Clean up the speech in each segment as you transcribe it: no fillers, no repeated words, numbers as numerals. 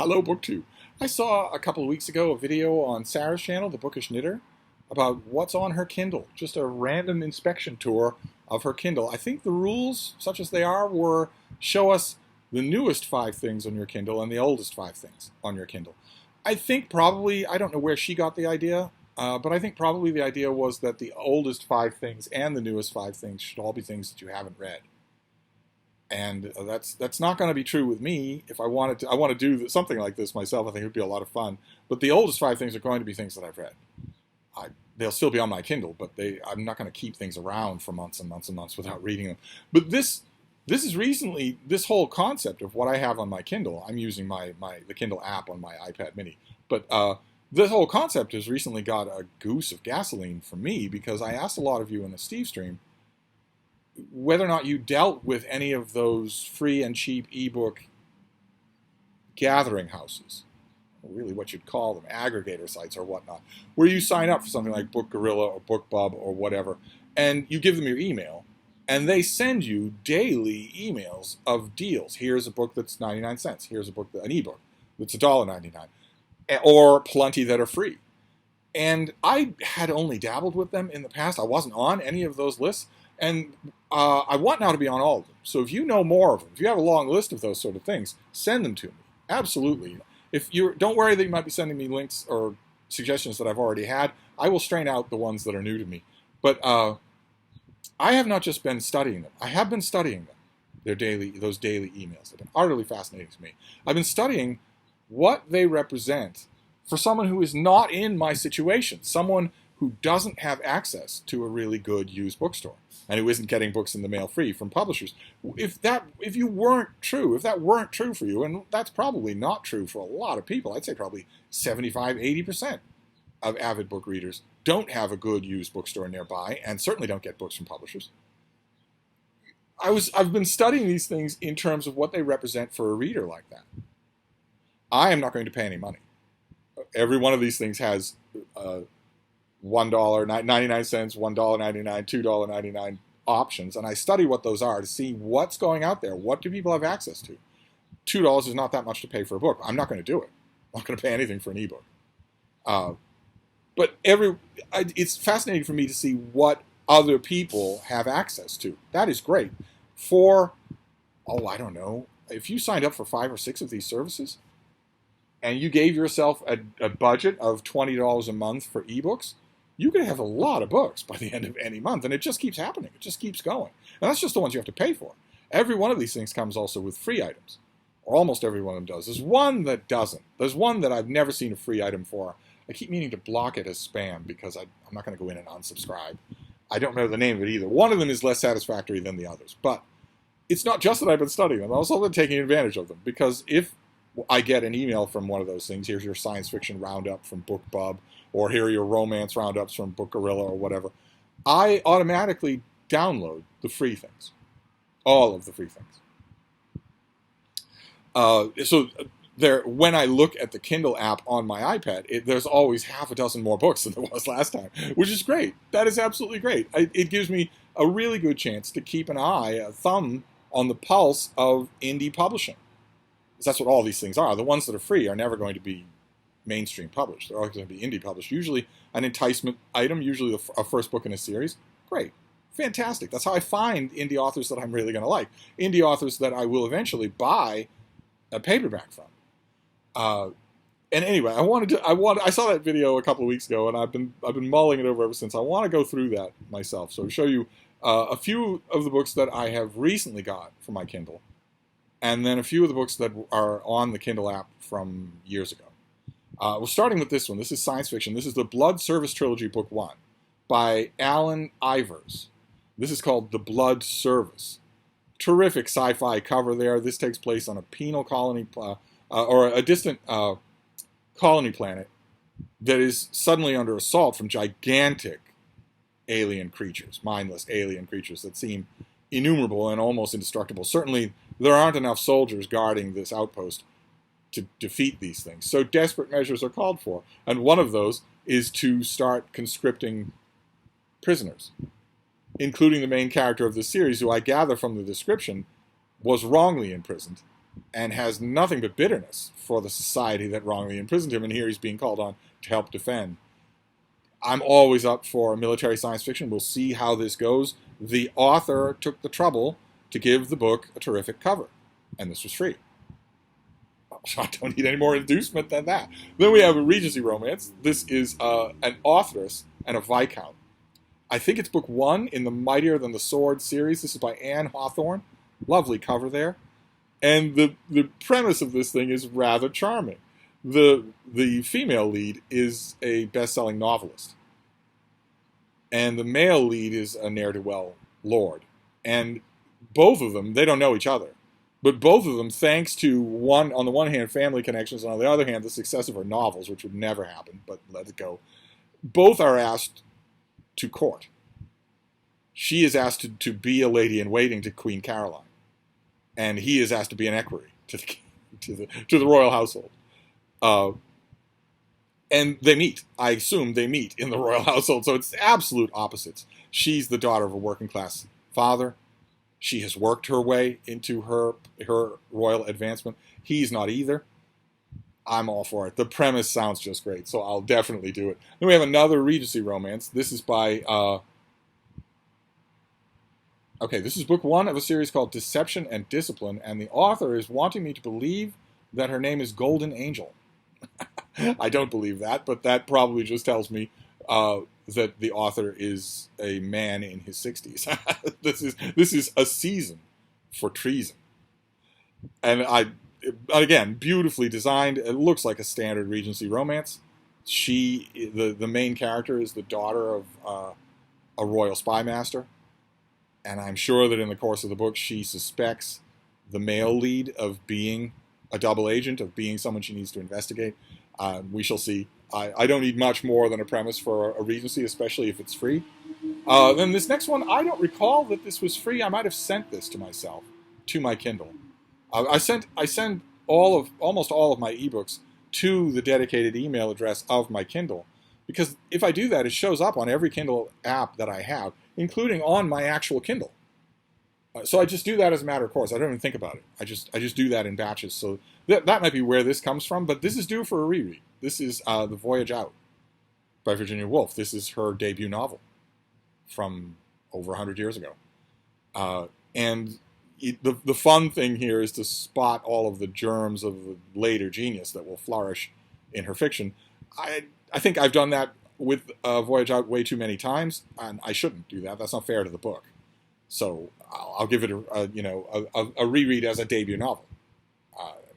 Hello, BookTube. I saw a couple of weeks ago a video on Sarah's channel, The Bookish Knitter, about what's on her Kindle. Just a random inspection tour of her Kindle. I think the rules, such as they are, were show us the newest 5 things on your Kindle and the oldest 5 things on your Kindle. I think probably, I don't know where she got the idea, but I think probably the idea was that the oldest 5 things and the newest 5 things should all be things that you haven't read. And that's not going to be true with me. If I want to do something like this myself. I think it would be a lot of fun. But the oldest 5 things are going to be things that I've read. They'll still be on my Kindle, but I'm not going to keep things around for months and months and months without reading them. But this is recently, this whole concept of what I have on my Kindle. I'm using the Kindle app on my iPad Mini, but this whole concept has recently got a goose of gasoline for me because I asked a lot of you in the Steve stream whether or not you dealt with any of those free and cheap ebook gathering houses, really what you'd call them, aggregator sites or whatnot, where you sign up for something like Book Gorilla or BookBub or whatever, and you give them your email, and they send you daily emails of deals. Here's a book that's 99 cents. Here's a book, an ebook that's $1.99, or plenty that are free. And I had only dabbled with them in the past. I wasn't on any of those lists. And I want now to be on all of them. So if you know more of them, if you have a long list of those sort of things, send them to me. Absolutely. Don't worry that you might be sending me links or suggestions that I've already had. I will strain out the ones that are new to me. But I have not just been studying them. I have been studying them. Those daily emails have been utterly fascinating to me. I've been studying what they represent for someone who is not in my situation, someone who doesn't have access to a really good used bookstore and who isn't getting books in the mail free from publishers. If that weren't true for you, and that's probably not true for a lot of people, I'd say probably 75, 80% of avid book readers don't have a good used bookstore nearby and certainly don't get books from publishers. I've been studying these things in terms of what they represent for a reader like that. I am not going to pay any money. Every one of these things has $1.99, $1.99, $2.99 options, and I study what those are to see what's going out there. What do people have access to? $2 is not that much to pay for a book. I'm not going to do it. I'm not going to pay anything for an ebook. But it's fascinating for me to see what other people have access to. That is great. I don't know, if you signed up for 5 or 6 of these services, and you gave yourself a budget of $20 a month for ebooks, you could have a lot of books by the end of any month, and it just keeps happening. It just keeps going. And that's just the ones you have to pay for. Every one of these things comes also with free items, or almost every one of them does. There's one that doesn't. There's one that I've never seen a free item for. I keep meaning to block it as spam because I'm not going to go in and unsubscribe. I don't remember the name of it either. One of them is less satisfactory than the others. But it's not just that I've been studying them. I've also been taking advantage of them, because if I get an email from one of those things, here's your science fiction roundup from BookBub, or here are your romance roundups from Book Gorilla or whatever, I automatically download the free things. All of the free things. When I look at the Kindle app on my iPad, there's always half a dozen more books than there was last time, which is great. That is absolutely great. It gives me a really good chance to keep a thumb on the pulse of indie publishing. That's what all these things are. The ones that are free are never going to be mainstream published. They're always going to be indie published. Usually an enticement item, usually a first book in a series. Great. Fantastic. That's how I find indie authors that I'm really going to like. Indie authors that I will eventually buy a paperback from. And anyway, I saw that video a couple of weeks ago, and I've been mulling it over ever since. I want to go through that myself. So I'll show you a few of the books that I have recently got for my Kindle, and then a few of the books that are on the Kindle app from years ago. We're starting with this one. This is science fiction. This is the Blood Service Trilogy, Book 1, by Alan Ivers. This is called The Blood Service. Terrific sci-fi cover there. This takes place on a penal colony, or a distant colony planet that is suddenly under assault from gigantic alien creatures, mindless alien creatures that seem innumerable and almost indestructible. Certainly, there aren't enough soldiers guarding this outpost to defeat these things. So desperate measures are called for. And one of those is to start conscripting prisoners, including the main character of the series, who I gather from the description was wrongly imprisoned and has nothing but bitterness for the society that wrongly imprisoned him, and here he's being called on to help defend. I'm always up for military science fiction. We'll see how this goes. The author took the trouble to give the book a terrific cover, and this was free. I don't need any more inducement than that. Then we have a Regency Romance. This is an authoress and a Viscount. I think it's book 1 in the Mightier Than the Sword series. This is by Anne Hawthorne. Lovely cover there. And the premise of this thing is rather charming. The female lead is a best-selling novelist. And the male lead is a ne'er-do-well lord. And both of them, they don't know each other. But both of them, thanks to, on the one hand, family connections, and on the other hand, the success of her novels, which would never happen, but let it go, both are asked to court. She is asked to be a lady-in-waiting to Queen Caroline. And he is asked to be an equerry to the royal household. And they meet. I assume they meet in the royal household. So it's absolute opposites. She's the daughter of a working-class father. She has worked her way into her royal advancement. He's not either. I'm all for it. The premise sounds just great, so I'll definitely do it. Then we have another Regency Romance. This is by... this is book 1 of a series called Deception and Discipline, and the author is wanting me to believe that her name is Golden Angel. I don't believe that, but that probably just tells me that the author is a man in his 60s. This is a season for treason. And again, beautifully designed. It looks like a standard Regency Romance. The main character is the daughter of a royal spy master. And I'm sure that in the course of the book, she suspects the male lead of being a double agent, of being someone she needs to investigate. We shall see. I don't need much more than a premise for a Regency, especially if it's free. Then this next one, I don't recall that this was free. I might have sent this to myself, to my Kindle. I send almost all of my ebooks to the dedicated email address of my Kindle, because if I do that, it shows up on every Kindle app that I have, including on my actual Kindle. So I just do that as a matter of course. I don't even think about it. I just do that in batches. So that might be where this comes from, but this is due for a reread. This is The Voyage Out by Virginia Woolf. This is her debut novel from over 100 years ago. And the fun thing here is to spot all of the germs of the later genius that will flourish in her fiction. I think I've done that with Voyage Out way too many times, and I shouldn't do that. That's not fair to the book. So I'll give it a reread as a debut novel.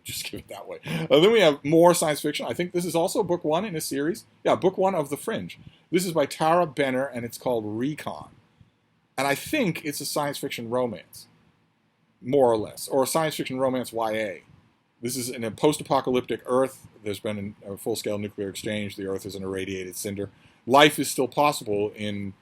Just give it that way. Then we have more science fiction. I think this is also book 1 in a series. Yeah, book 1 of The Fringe. This is by Tara Benner, and it's called Recon. And I think it's a science fiction romance, more or less, or a science fiction romance YA. This is in a post-apocalyptic Earth. There's been a full-scale nuclear exchange. The Earth is an irradiated cinder. Life is still possible in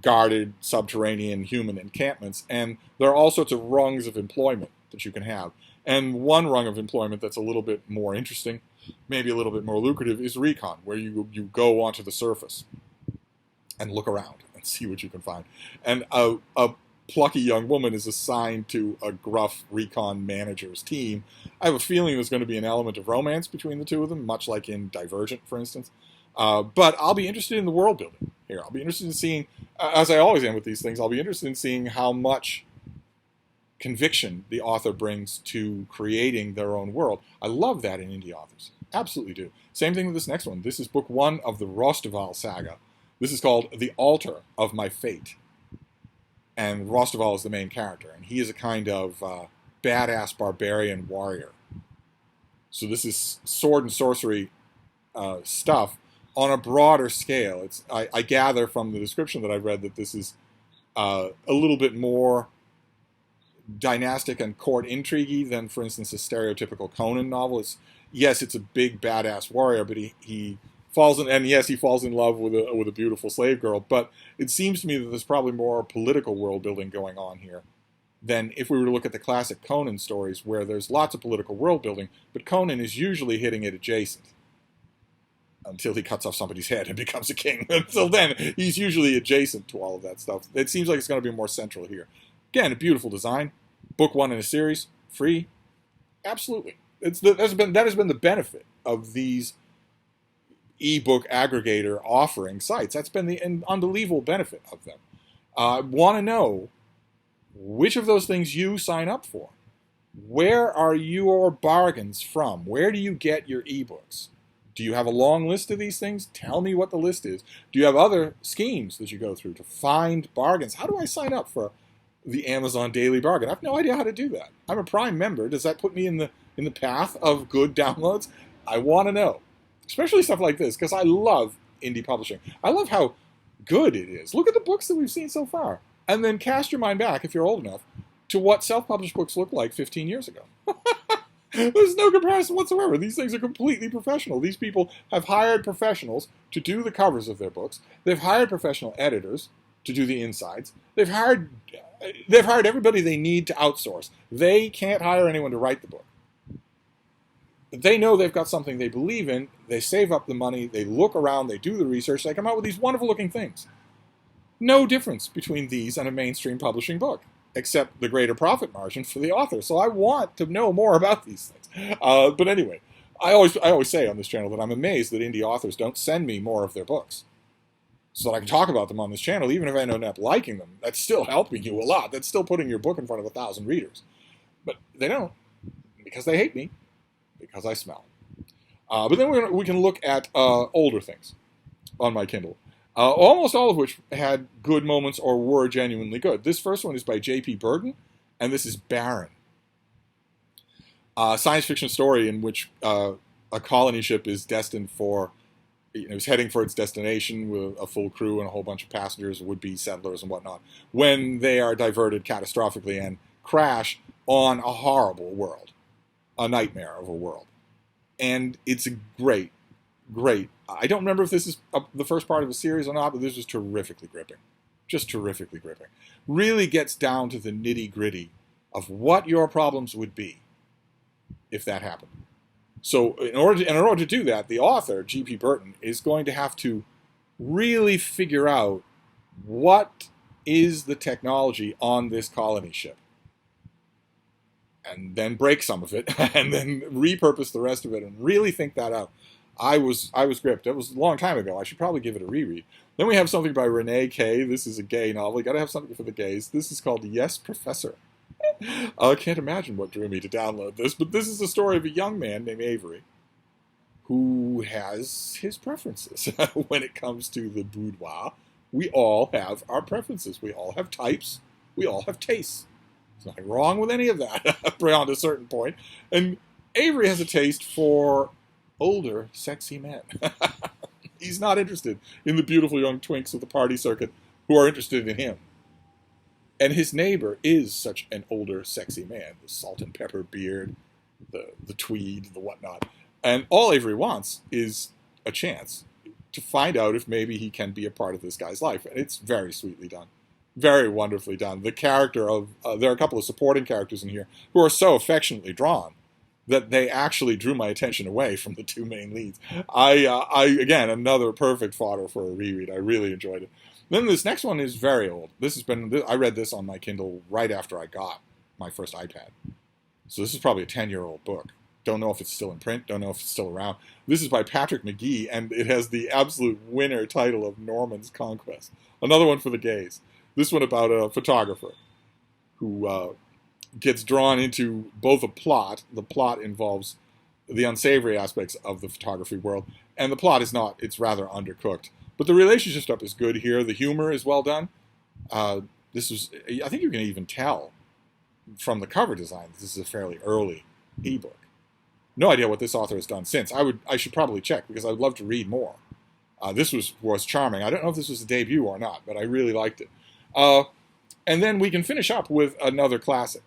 guarded subterranean human encampments, and there are all sorts of rungs of employment that you can have. And one rung of employment that's a little bit more interesting, maybe a little bit more lucrative, is Recon, where you go onto the surface and look around and see what you can find. And a plucky young woman is assigned to a gruff Recon manager's team. I have a feeling there's going to be an element of romance between the two of them, much like in Divergent, for instance. But I'll be interested in the world building here. I'll be interested in seeing, as I always am with these things, I'll be interested in seeing how much conviction the author brings to creating their own world. I love that in indie authors. Absolutely do. Same thing with this next one. This is book 1 of the Rosteval saga. This is called The Altar of My Fate. And Rosteval is the main character, and he is a kind of badass barbarian warrior. So this is sword and sorcery stuff on a broader scale. I gather from the description that I've read that this is a little bit more dynastic and court intrigue-y than, for instance, a stereotypical Conan novel. It's a big badass warrior, but he falls in love with a beautiful slave girl. But it seems to me that there's probably more political world building going on here than if we were to look at the classic Conan stories, where there's lots of political world building, but Conan is usually hitting it adjacent until he cuts off somebody's head and becomes a king. Until then, he's usually adjacent to all of that stuff. It seems like it's going to be more central here. Again, a beautiful design. Book 1 in a series, free. Absolutely. That has been the benefit of these ebook aggregator offering sites. That's been the unbelievable benefit of them. Want to know which of those things you sign up for. Where are your bargains from? Where do you get your ebooks? Do you have a long list of these things? Tell me what the list is. Do you have other schemes that you go through to find bargains? How do I sign up for the Amazon Daily Bargain? I have no idea how to do that. I'm a Prime member. Does that put me in the path of good downloads? I want to know, especially stuff like this, because I love indie publishing. I love how good it is. Look at the books that we've seen so far, and then cast your mind back, if you're old enough, to what self-published books looked like 15 years ago. There's no comparison whatsoever. These things are completely professional. These people have hired professionals to do the covers of their books. They've hired professional editors to do the insides. They've hired everybody they need to outsource. They can't hire anyone to write the book. But they know they've got something they believe in. They save up the money. They look around. They do the research. They come out with these wonderful-looking things. No difference between these and a mainstream publishing book, except the greater profit margin for the author. So I want to know more about these things. But anyway, I always say on this channel that I'm amazed that indie authors don't send me more of their books so that I can talk about them on this channel, even if I end up liking them. That's still helping you a lot. That's still putting your book in front of 1,000 readers. But they don't, because they hate me, because I smell. But then we can look at older things on my Kindle. Almost all of which had good moments or were genuinely good. This first one is by J.P. Burton, and this is Barren. A science fiction story in which a colony ship is destined for, is heading for its destination with a full crew and a whole bunch of passengers, would-be settlers and whatnot, when they are diverted catastrophically and crash on a horrible world, a nightmare of a world. And it's a great. I don't remember if this is the first part of a series or not, but this was terrifically gripping. Just terrifically gripping. Really gets down to the nitty-gritty of what your problems would be if that happened. So in order to do that, the author, J.P. Burton, is going to have to really figure out what is the technology on this colony ship. And then break some of it, and then repurpose the rest of it, and really think that out. I was gripped. That was a long time ago. I should probably give it a reread. Then we have something by Renee K. This is a gay novel. You got to have something for the gays. This is called Yes, Professor. I can't imagine what drew me to download this, but this is the story of a young man named Avery who has his preferences when it comes to the boudoir. We all have our preferences. We all have types. We all have tastes. There's nothing wrong with any of that beyond a certain point. And Avery has a taste for older, sexy men. He's not interested in the beautiful young twinks of the party circuit who are interested in him. And his neighbor is such an older, sexy man. The salt and pepper beard, the tweed, the whatnot. And all Avery wants is a chance to find out if maybe he can be a part of this guy's life. And it's very sweetly done. Very wonderfully done. The character of, there are a couple of supporting characters in here who are so affectionately drawn that they actually drew my attention away from the two main leads. Again, another perfect fodder for a reread. I really enjoyed it. Then this next one is very old. I read this on my Kindle right after I got my first iPad. So this is probably a 10-year-old book. Don't know if it's still in print. Don't know if it's still around. This is by Patrick McGee, and it has the absolute winner title of Norman's Conquest. Another one for the gays. This one about a photographer who gets drawn into both a plot. The plot involves the unsavory aspects of the photography world, and the plot is not. It's rather undercooked. But the relationship stuff is good here. The humor is well done. I think you can even tell from the cover design that this is a fairly early ebook. No idea what this author has done since. I should probably check because I'd love to read more. This was charming. I don't know if this was a debut or not, but I really liked it. And then we can finish up with another classic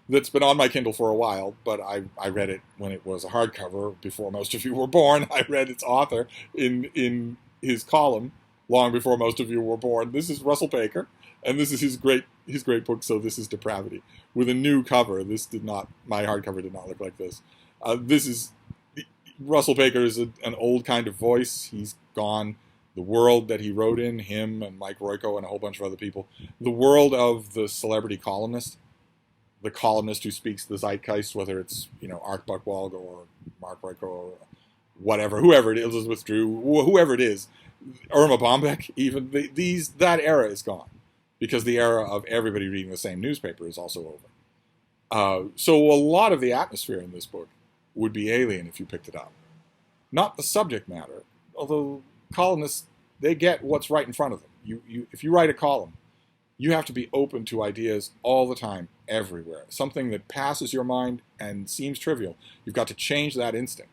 that's been on my Kindle for a while, but I read it when it was a hardcover before most of you were born. I read its author in his column long before most of you were born. This is Russell Baker, and this is his great book, So This Is Depravity, with a new cover. My hardcover did not look like this. Russell Baker is an old kind of voice. He's gone. The world that he wrote in, him and Mike Royko and a whole bunch of other people, the world of the celebrity columnist the columnist who speaks the zeitgeist, whether it's, Art Buchwald or Mark Royko or whatever, whoever it is, Elizabeth Drew, whoever it is, Irma Bombeck, even that era is gone because the era of everybody reading the same newspaper is also over. So a lot of the atmosphere in this book would be alien if you picked it up. Not the subject matter, although columnists, they get what's right in front of them. If you write a column, you have to be open to ideas all the time, everywhere. Something that passes your mind and seems trivial, you've got to change that instinct.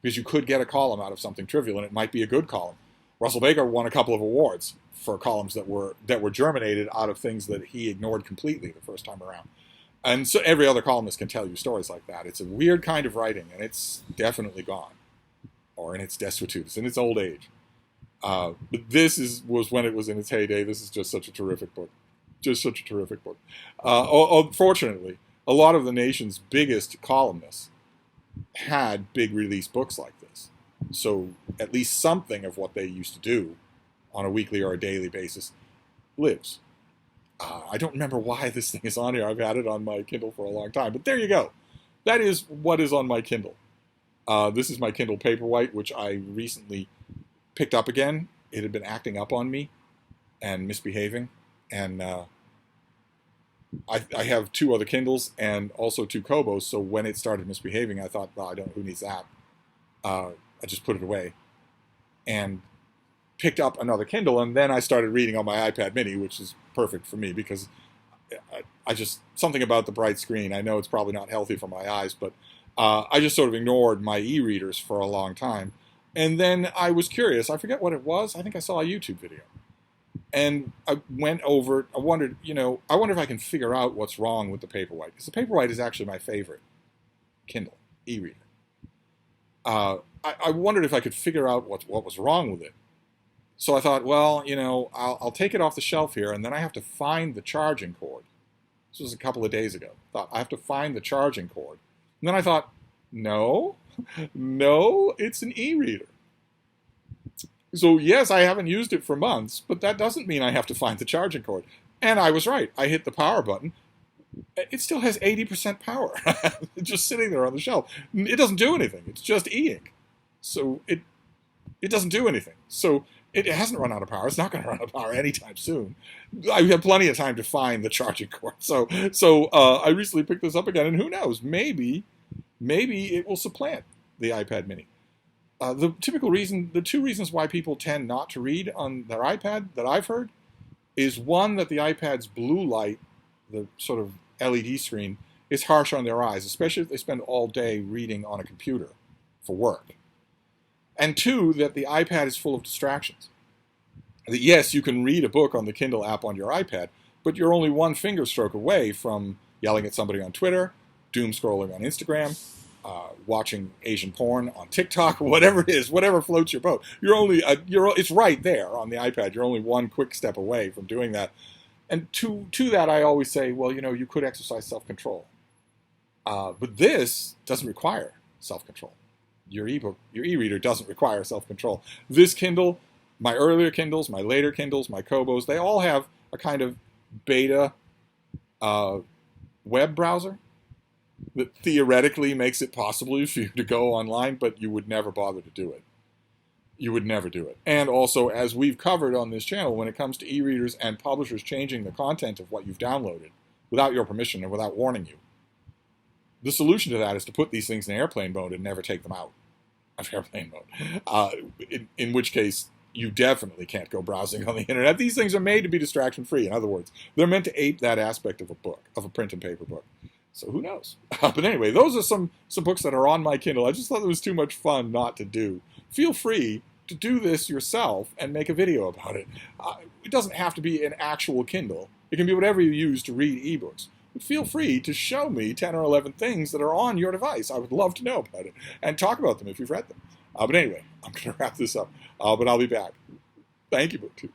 Because you could get a column out of something trivial, and it might be a good column. Russell Baker won a couple of awards for columns that were germinated out of things that he ignored completely the first time around. And so every other columnist can tell you stories like that. It's a weird kind of writing, and it's definitely gone. Or in its desuetude, it's in its old age. But this was when it was in its heyday. This is just such a terrific book. Just such a terrific book. Unfortunately, a lot of the nation's biggest columnists had big release books like this. So at least something of what they used to do on a weekly or a daily basis lives. I don't remember why this thing is on here. I've had it on my Kindle for a long time. But there you go. That is what is on my Kindle. This is my Kindle Paperwhite, which I recently picked up again. It had been acting up on me and misbehaving. And I have 2 other Kindles and also 2 Kobos. So when it started misbehaving, I thought, well, who needs that? I just put it away and picked up another Kindle. And then I started reading on my iPad mini, which is perfect for me because something about the bright screen. I know it's probably not healthy for my eyes, but I just sort of ignored my e-readers for a long time. And then I was curious. I forget what it was. I think I saw a YouTube video. And I went over, I wondered if I can figure out what's wrong with the Paperwhite. Because the Paperwhite is actually my favorite Kindle e-reader. I wondered if I could figure out what was wrong with it. So I thought, well, I'll take it off the shelf here, and then I have to find the charging cord. This was a couple of days ago. I thought, I have to find the charging cord. And then I thought, no, it's an e-reader. So yes, I haven't used it for months, but that doesn't mean I have to find the charging cord. And I was right. I hit the power button. It still has 80% power. It's just sitting there on the shelf. It doesn't do anything. It's just e-ink. So it doesn't do anything. So it hasn't run out of power. It's not going to run out of power anytime soon. I have plenty of time to find the charging cord. So I recently picked this up again, and who knows? Maybe it will supplant the iPad mini. The 2 reasons why people tend not to read on their iPad that I've heard is one, that the iPad's blue light, the sort of LED screen, is harsh on their eyes, especially if they spend all day reading on a computer for work. And 2, that the iPad is full of distractions. That yes, you can read a book on the Kindle app on your iPad, but you're only one finger stroke away from yelling at somebody on Twitter, doom scrolling on Instagram, watching Asian porn on TikTok, whatever it is, whatever floats your boat. It's right there on the iPad. You're only one quick step away from doing that. And to that, I always say, well, you could exercise self-control. But this doesn't require self-control. Your e-reader doesn't require self-control. This Kindle, my earlier Kindles, my later Kindles, my Kobos, they all have a kind of beta web browser that theoretically makes it possible for you to go online, but you would never bother to do it. You would never do it. And also, as we've covered on this channel, when it comes to e-readers and publishers changing the content of what you've downloaded without your permission and without warning you, the solution to that is to put these things in airplane mode and never take them out of airplane mode. In which case, you definitely can't go browsing on the internet. These things are made to be distraction-free. In other words, they're meant to ape that aspect of a book, of a print and paper book. So who knows? But anyway, those are some books that are on my Kindle. I just thought it was too much fun not to do. Feel free to do this yourself and make a video about it. It doesn't have to be an actual Kindle. It can be whatever you use to read ebooks. But feel free to show me 10 or 11 things that are on your device. I would love to know about it and talk about them if you've read them. But anyway, I'm going to wrap this up. But I'll be back. Thank you, BookTube.